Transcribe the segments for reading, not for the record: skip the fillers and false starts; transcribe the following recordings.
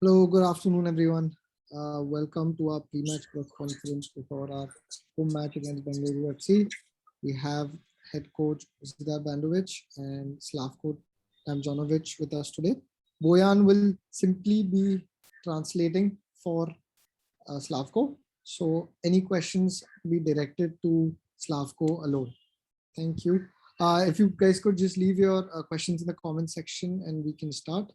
Hello, good afternoon, everyone. Welcome to our pre-match press conference before our home match against Bengaluru FC. We have head coach Božidar Bandovic and Slavko Damjanovic with us today. Bojan will simply be translating for Slavko. So any questions be directed to Slavko alone. Thank you. If you guys could just leave your questions in the comment section and we can start.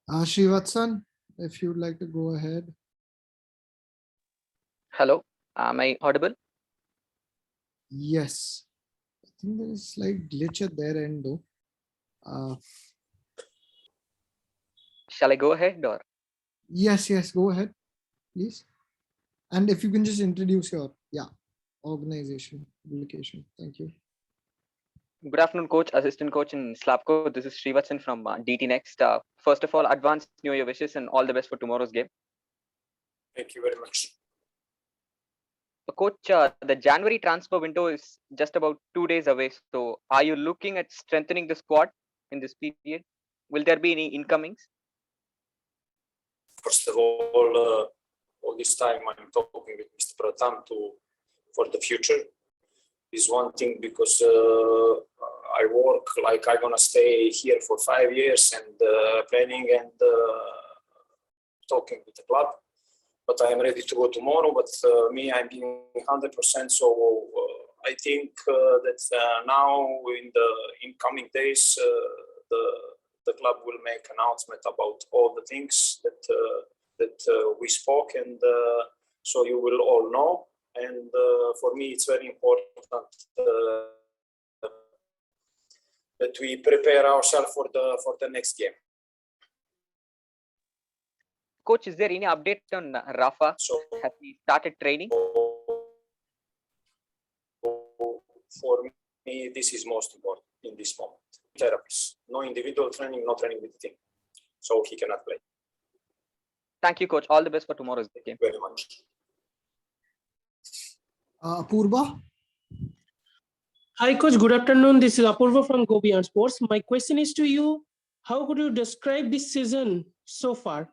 Srivatsan, if you'd like to go ahead. Hello, am I audible? Yes. I think there is a slight glitch at their end though. Shall I go ahead or? Yes, go ahead, please. And if you can just introduce your organization, publication. Thank you. Good afternoon, coach, assistant coach in Slavko. This is Srivatsan from DT Next. First of all, advance New Year wishes and all the best for tomorrow's game. Thank you very much. Coach, the January transfer window is just about 2 days away. So are you looking at strengthening the squad in this period? Will there be any incomings? First of all this time I'm talking with Mr. Pratam for the future. Is one thing because I work like I'm gonna stay here for 5 years and planning and talking with the club. But I am ready to go tomorrow. But I'm giving 100%. So I think that now in the incoming days, the club will make announcement about all the things that we spoke, and so you will all know. And for me, it's very important that we prepare ourselves for the next game. Coach, is there any update on Rafa? So has he started training? For me, this is most important in this moment. Therapies, no individual training, no training with the team, so he cannot play. Thank you, coach. All the best for tomorrow's game. Very much. Apurva. Hi, coach. Good afternoon. This is Apurva from Go Beyond Sports. My question is to you: how could you describe this season so far?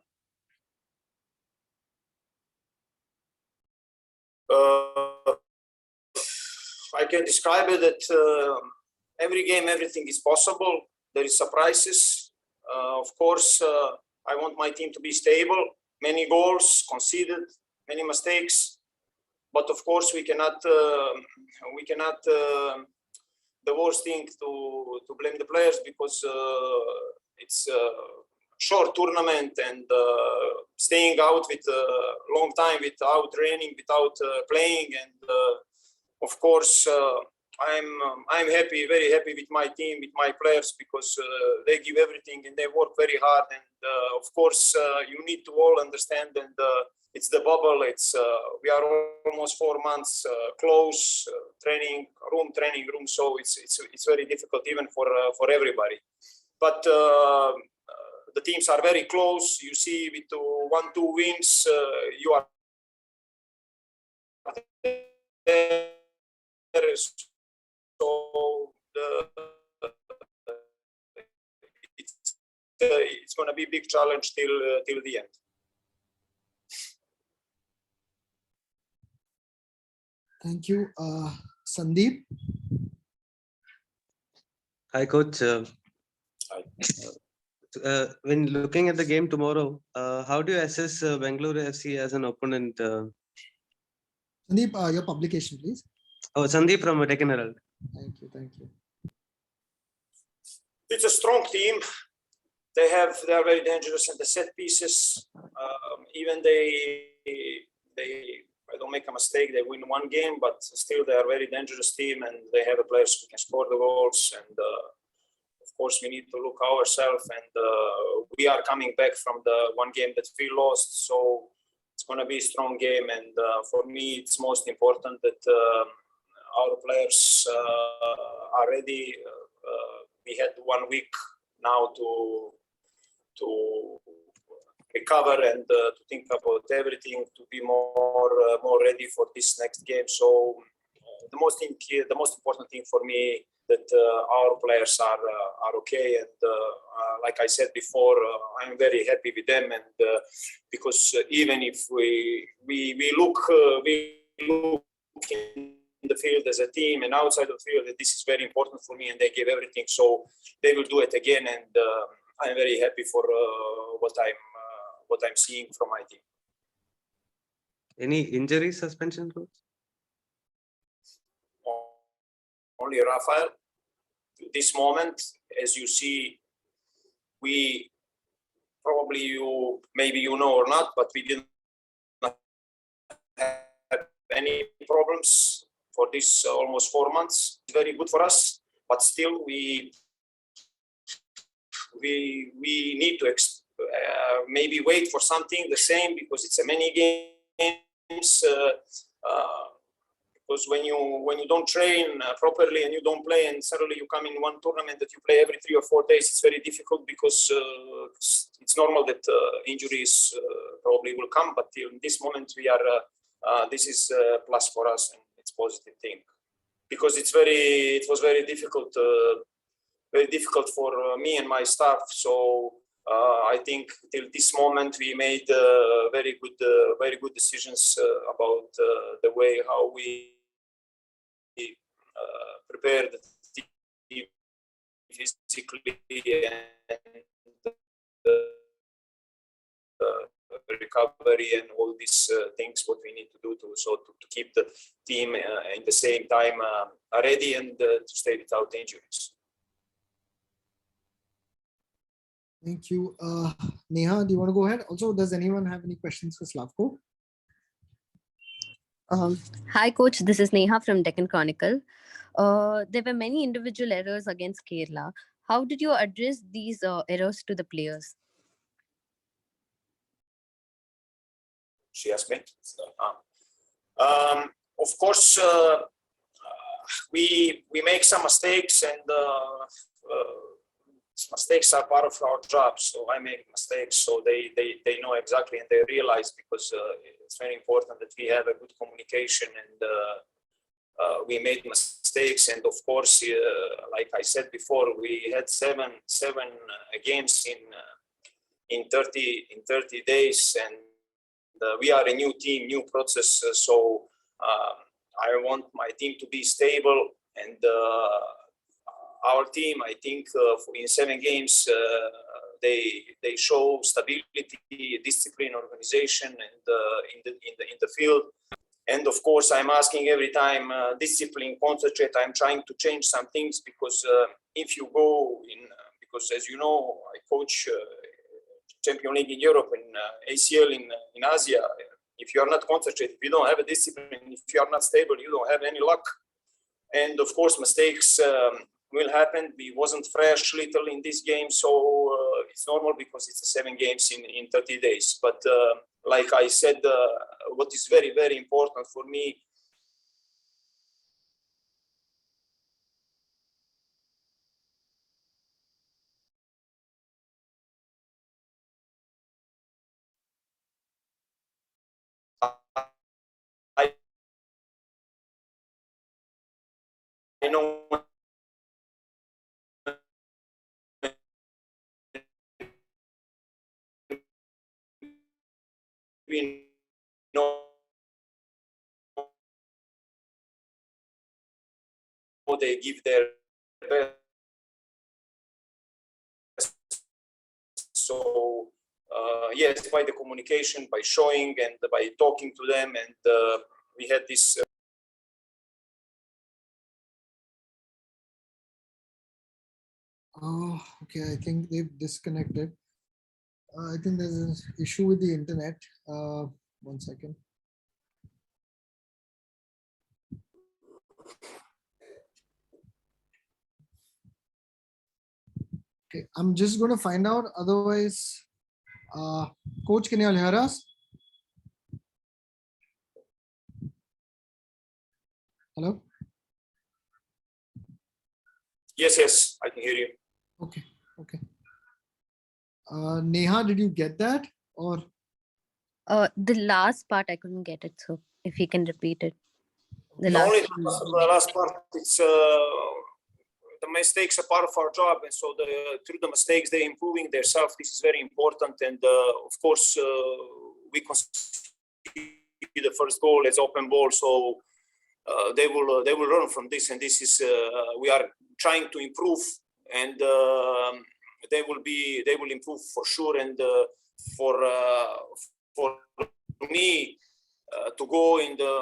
I can describe it that every game, everything is possible. There is surprises. Of course, I want my team to be stable. Many goals conceded, many mistakes, but of course we cannot. The worst thing to blame the players because it's a short tournament and staying out with a long time without training, without playing, and of course I'm happy, very happy with my team, with my players, because they give everything and they work very hard. And of course you need to all understand, and it's the bubble. It's we are almost 4 months close, training room, so it's very difficult even for everybody. But the teams are very close. You see, with 1-2 wins, you are there. So it's going to be a big challenge till the end. Thank you. Sandeep. Hi, coach. When looking at the game tomorrow, how do you assess Bengaluru FC as an opponent? Sandeep, your publication, please. Oh, Sandeep from Deccan Herald. Thank you. It's a strong team. They are very dangerous in the set pieces. Even I don't make a mistake, they win one game, but still they are a very dangerous team, and they have players who can score the goals. And of course, we need to look ourselves, and we are coming back from the one game that we lost, so it's going to be a strong game. And for me, it's most important that our players are ready. We had 1 week now to to recover and to think about everything, to be more ready for this next game. So the most important thing for me that our players are okay, and like I said before, I'm very happy with them, and because even if we look in the field as a team and outside of the field, this is very important for me, and they give everything, so they will do it again, and I'm very happy for what I'm seeing from my team. Any injury suspension, coach? Only Rafael. This moment, as you see, we probably maybe you know or not, but we didn't have any problems for this almost 4 months. It's very good for us, but still we need to maybe wait for something the same, because it's a many games. Because when you don't train properly and you don't play, and suddenly you come in one tournament that you play every 3 or 4 days, it's very difficult, because it's normal that injuries probably will come. But in this moment, this is a plus for us, and it's a positive thing, because it was very difficult for me and my staff. So I think till this moment we made very good decisions about the way how we prepared the team physically and recovery and all these things what we need to do to keep the team in the same time ready and to stay without injuries. Thank you. Neha, do you want to go ahead? Also, does anyone have any questions for Slavko? Hi, coach. This is Neha from Deccan Chronicle. There were many individual errors against Kerala. How did you address these errors to the players? She asked me. Of course, we make some mistakes, and mistakes are part of our job. So I make mistakes, so they know exactly, and they realize, because it's very important that we have a good communication, and we made mistakes. And of course, like I said before, we had seven games in 30 days, and we are a new team, new process. So I want my team to be stable, and our team, I think, in 7 games, they show stability, discipline, organization, and in the field. And of course, I'm asking every time, discipline, concentrate. I'm trying to change some things, because if you go in, because as you know, I coach Champions League in Europe and ACL in Asia. If you are not concentrated, if you don't have a discipline, if you are not stable, you don't have any luck. And of course, mistakes will happen. We wasn't fresh little in this game, so it's normal, because it's 7 games in 30 days. But like I said, what is very, very important for me, I know we know they give their best. So yes, by the communication, by showing, and by talking to them, and we had this. Oh, okay. I think they've disconnected. I think there's an issue with the internet. 1 second. Okay, I'm just going to find out. Otherwise, coach, can you all hear us? Hello? Yes, I can hear you. Okay. Neha, did you get that? Or The last part I couldn't get it, so if you can repeat it. The last. Only the last part, it's the mistakes are part of our job, and so through the mistakes they're improving themselves. This is very important, and of course we consider the first goal as open ball, so they will learn from this, and this is we are trying to improve, and they will improve for sure, and for me to go in the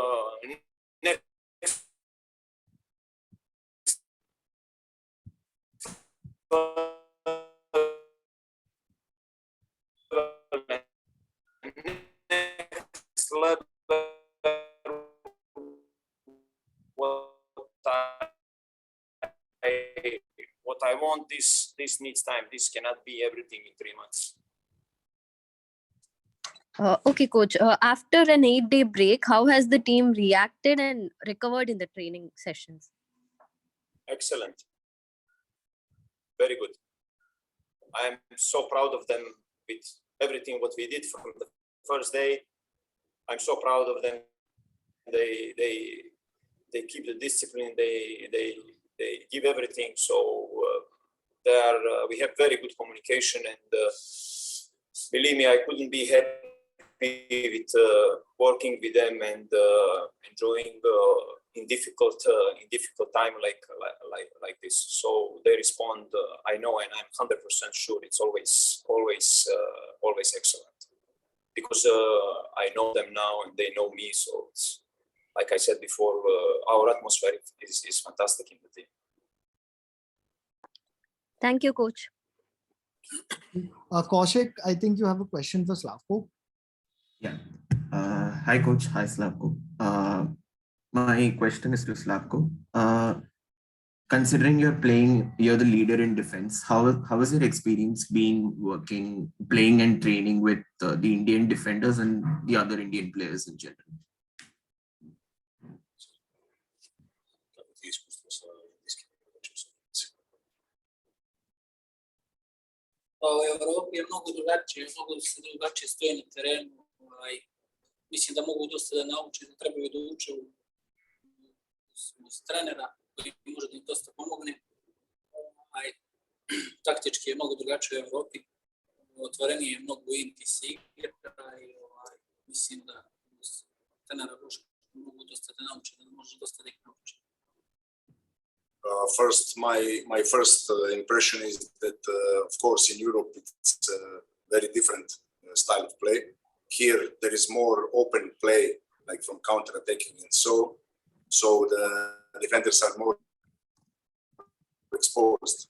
next level, what I want, this needs time. This cannot be everything in 3 months. Okay, coach. After an 8-day break, how has the team reacted and recovered in the training sessions? Excellent. Very good. I'm so proud of them with everything what we did from the first day. I'm so proud of them. They keep the discipline. They give everything. So we have very good communication, and believe me, I couldn't be happy with working with them and enjoying in difficult time like this. So they respond. I know, and I'm 100% sure it's always excellent, because I know them now and they know me. So it's, like I said before, our atmosphere is fantastic in the team. Thank you, coach. Kaushik, I think you have a question for Slavko. Yeah. Hi, coach. Hi, Slavko. My question is to Slavko. Considering you're the leader in defense, how has your experience been playing and training with the Indian defenders and the other Indian players in general? U Europi je mnogo drugačije stoje na terenu. Mislim da mogu dosta da nauče, da trebaju da uče uz trenera koji može da im dosta pomogne. Taktički je mnogo drugačije u Europi. Otvorenije je mnogo inti se igra i mislim da uz trenera mogu dosta da nauče, da može dosta da ih nauče. First, my first impression is that, of course, in Europe it's a very different style of play. Here there is more open play, like from counter-attacking, and so the defenders are more exposed.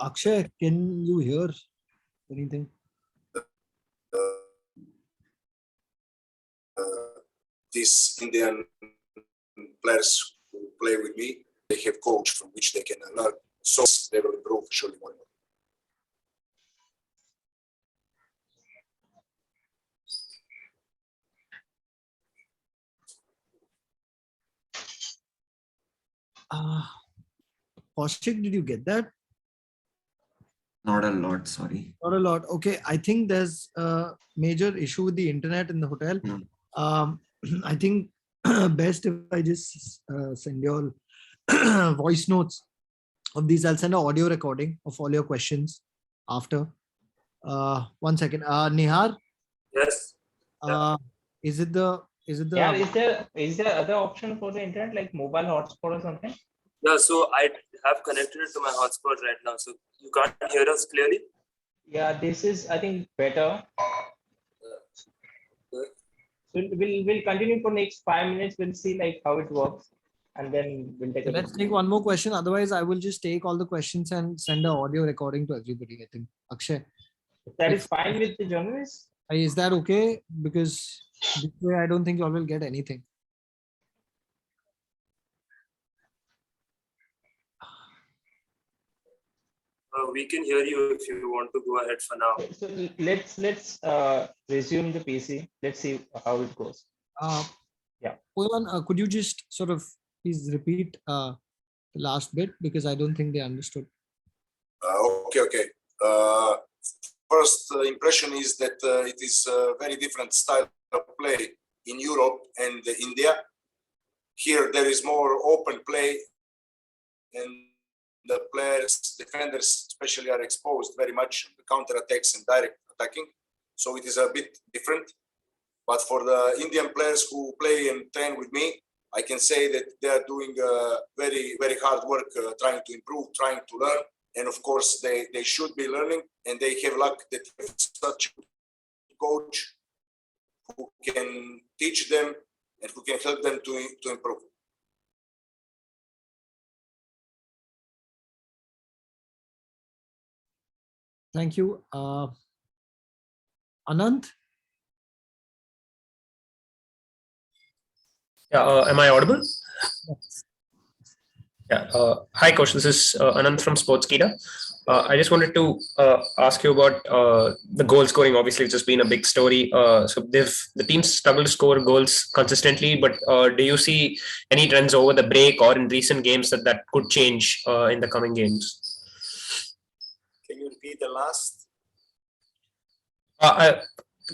Akshay, can you hear anything? These Indian players who play with me, they have coach from which they can learn, so they will improve surely more. Kaushik, did you get that? Not a lot, sorry. Not a lot. Okay, I think there's a major issue with the internet in the hotel. I think best if I just send you all voice notes of these. I'll send an audio recording of all your questions after. 1 second. Nihar? Yes. Is it the Yeah, is there other option for the internet, like mobile hotspot or something? Yeah, so I have connected it to my hotspot right now. So you can't hear us clearly? Yeah, this is, I think, better. So we'll continue for next 5 minutes. We'll see like how it works, and then we'll take. Let's take one more question. Otherwise, I will just take all the questions and send an audio recording to everybody. I think Akshay. That is fine with the journalists. Is that okay? Because this way, I don't think you all will get anything. We can hear you if you want to go ahead for now. So let's resume the PC. Let's see how it goes. Yeah. Could you just sort of please repeat the last bit, because I don't think they understood. Okay. First impression is that it is a very different style of play in Europe and India. Here there is more open play, and the players, defenders especially, are exposed very much to counter attacks and direct attacking. So it is a bit different. But for the Indian players who play and train with me, I can say that they are doing very, very hard work, trying to improve, trying to learn. And of course, they should be learning, and they have luck that they have such a coach who can teach them and who can help them to improve. Thank you. Anant? Yeah, am I audible? Yeah. Hi, Coach. This is Anant from Sportskeeda. I just wanted to ask you about the goal scoring. Obviously, it's just been a big story. So the teams struggle to score goals consistently, but do you see any trends over the break or in recent games that could change in the coming games? Can you repeat the last?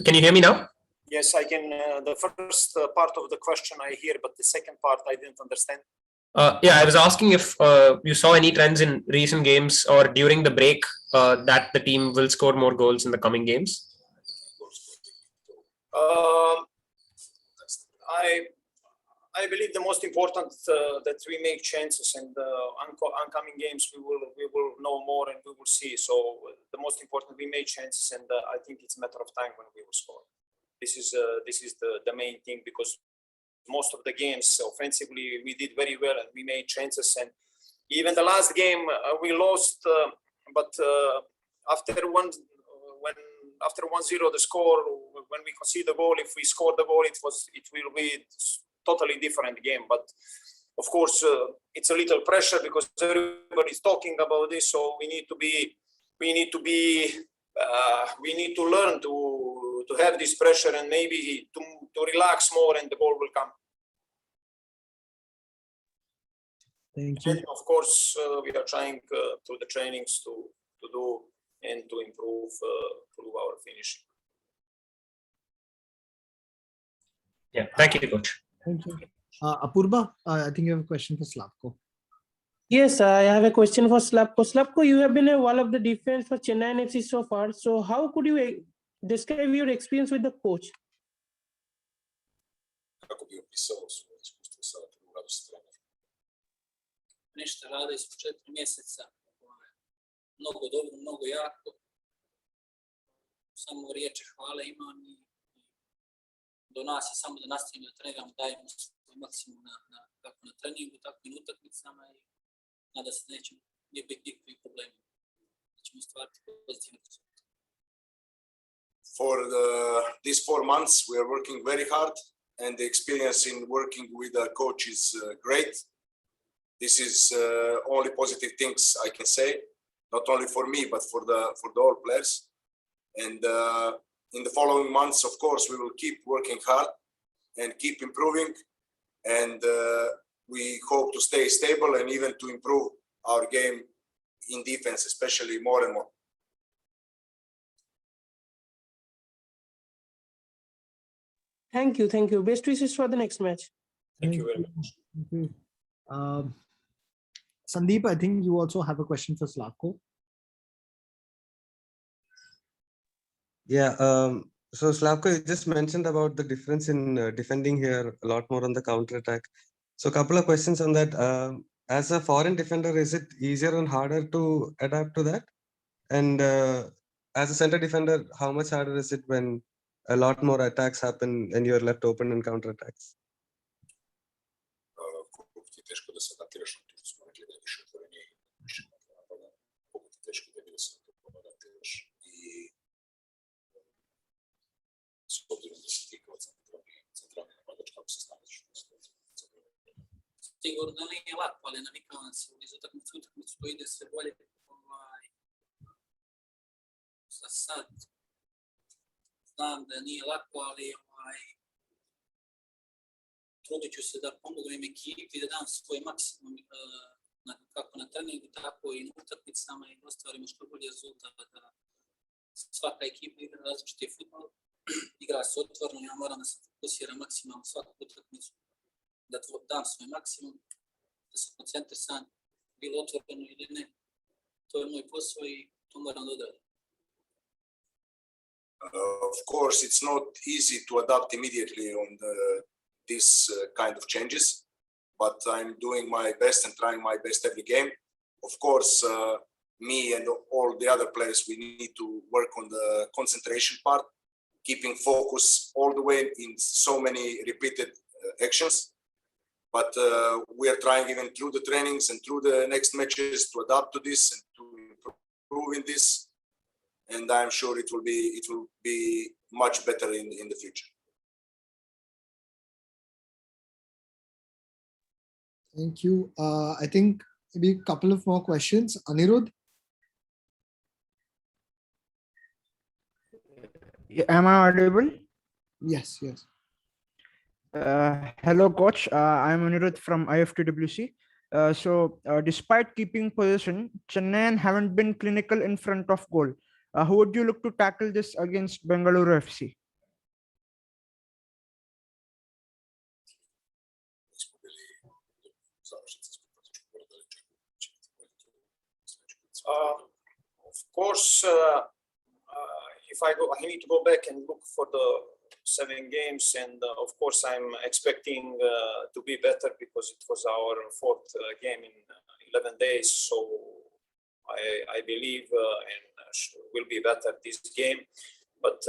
Can you hear me now? Yes, I can. The first part of the question I hear, but the second part I didn't understand. Yeah, I was asking if you saw any trends in recent games or during the break that the team will score more goals in the coming games. I believe the most important that we make chances, and oncoming games we will know more and we will see. So the most important, we make chances, and I think it's a matter of time when we will score. This is the main thing, because most of the games offensively we did very well and we made chances, and even the last game we lost, but after 1-0 the score, when we concede the goal, if we score the goal, it will be totally different game. But of course it's a little pressure because everybody's talking about this, so we need to learn to have this pressure and maybe to relax more, and the goal will come. Thank you. And of course, we are trying through the trainings to do and to improve our finishing. Yeah, thank you, Coach. Thank you. Apurva, I think you have a question for Slavko. Yes, I have a question for Slavko. Slavko, you have been a wall of the defense for Chennaiyin FC so far. So how could you describe your experience with the coach? Nešto rade su 4 mjeseca. Mnogo dobro, mnogo jako. Samo riječi hvale imam i do nas je samo da nastavimo da treniramo, dajemo svoj maksimum kako na treningu, tako i na utakmicama, i nada se nećemo biti nikakvih problema. Da ćemo stvarati pozitivne rezultate. For these 4 months, we are working very hard, and the experience in working with a coach is great. This is only positive things I can say, not only for me, but for the all players. And in the following months, of course, we will keep working hard and keep improving. And we hope to stay stable and even to improve our game in defense, especially more and more. Thank you. Best wishes for the next match. Thank you very much. Thank you. Sandeep, I think you also have a question for Slavko. Yeah. So Slavko, you just mentioned about the difference in defending here, a lot more on the counter attack. So a couple of questions on that. As a foreign defender, is it easier and harder to adapt to that? And as a center defender, how much harder is it when a lot more attacks happen and you're left open in counter attacks? Sigurno nije lako, ali navikao se iz utakmicu to ide sve bolje. sad. Znam da nije lako, ali trudit ću se da pomognem ekipi, da dam svoj maksimum kako na treningu, tako i na utakmicama i ostvarimo što bolje rezultat. Svaka ekipa igra različiti fudbal, igra se otvoreno, ja moram da se fokusiram maksimalno svaku utakmicu, da dam svoj maksimum, da sam koncentrisan, bilo otvoreno ili ne. To je moj posao i to moram da odradim. Of course, it's not easy to adapt immediately on this kind of changes, but I'm doing my best and trying my best every game. Of course, me and all the other players, we need to work on the concentration part, keeping focus all the way in so many repeated actions. But we are trying even through the trainings and through the next matches to adapt to this and to improve in this. And I'm sure it will be much better in the future. Thank you. I think maybe a couple of more questions. Anirudh? Am I audible? Yes, yes. Hello, coach. I'm Anirudh from IFTWC. Despite keeping possession, Chennaiyin haven't been clinical in front of goal. How would you look to tackle this against Bengaluru FC? Of course, if I need to go back and look for the 7 games, and of course I'm expecting to be better because it was our 4th game in 11 days. So I believe and will be better this game. But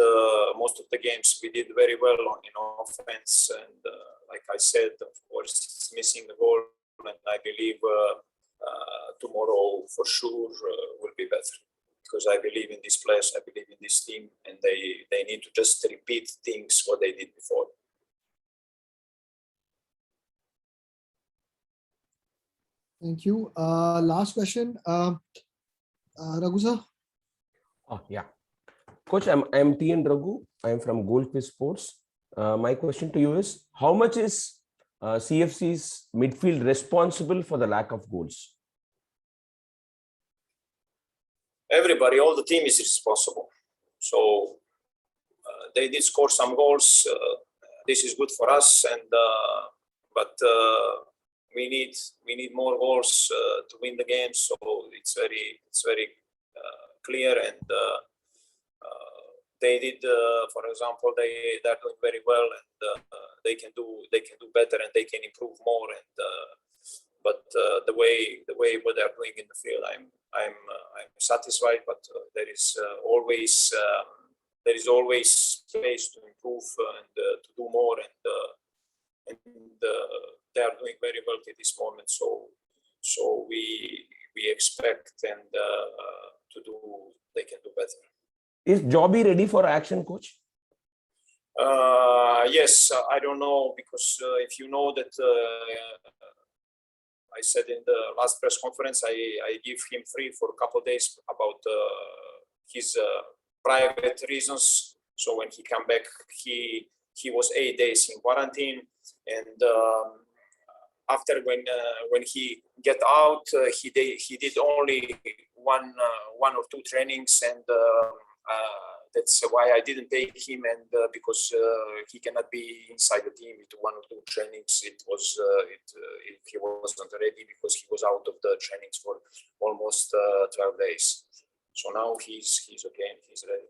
most of the games we did very well in offense, and like I said, of course it's missing the goal, and I believe tomorrow for sure will be better. Because I believe in this players, I believe in this team, and they need to just repeat things what they did before. Thank you. Last question. Raghu sir? Oh, yeah. Coach, I'm TN Raghu. I'm from Goldfish Sports. My question to you is, how much is CFC's midfield responsible for the lack of goals? Everybody, all the team is responsible. So they did score some goals. This is good for us, and but we need more goals to win the game. So it's very clear, and they did. For example, they're doing very well, and they can do better, and they can improve more. And but the way what they're doing in the field, I'm satisfied. But there is always space to improve and to do more, and they are doing very well at this moment. So we expect and they can do better. Is Jobby ready for action, coach? Yes, I don't know, because if you know that I said in the last press conference, I give him free for a couple of days about his private reasons. So when he come back, he was 8 days in quarantine, and after when he get out, he did only one or two trainings, and that's why I didn't take him, and because he cannot be inside the team with 1 or 2 trainings. He wasn't ready because he was out of the trainings for almost 12 days. So now he's okay and he's ready.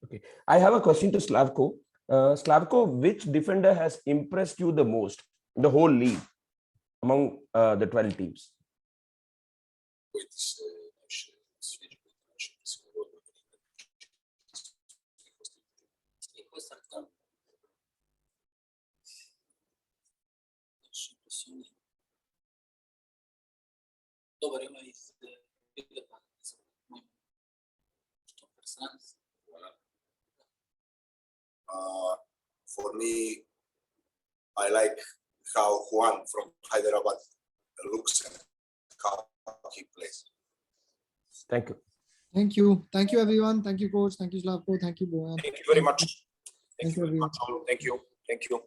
Okay, I have a question to Slavko. Slavko, which defender has impressed you the most in the whole league among the 12 teams? For me, I like how Juan from Hyderabad looks and how he plays. Thank you. Thank you. Thank you, everyone. Thank you, coach. Thank you, Slavko. Thank you, Bojan. Thank you very much. Thank you, everyone. Thank you. Thank you.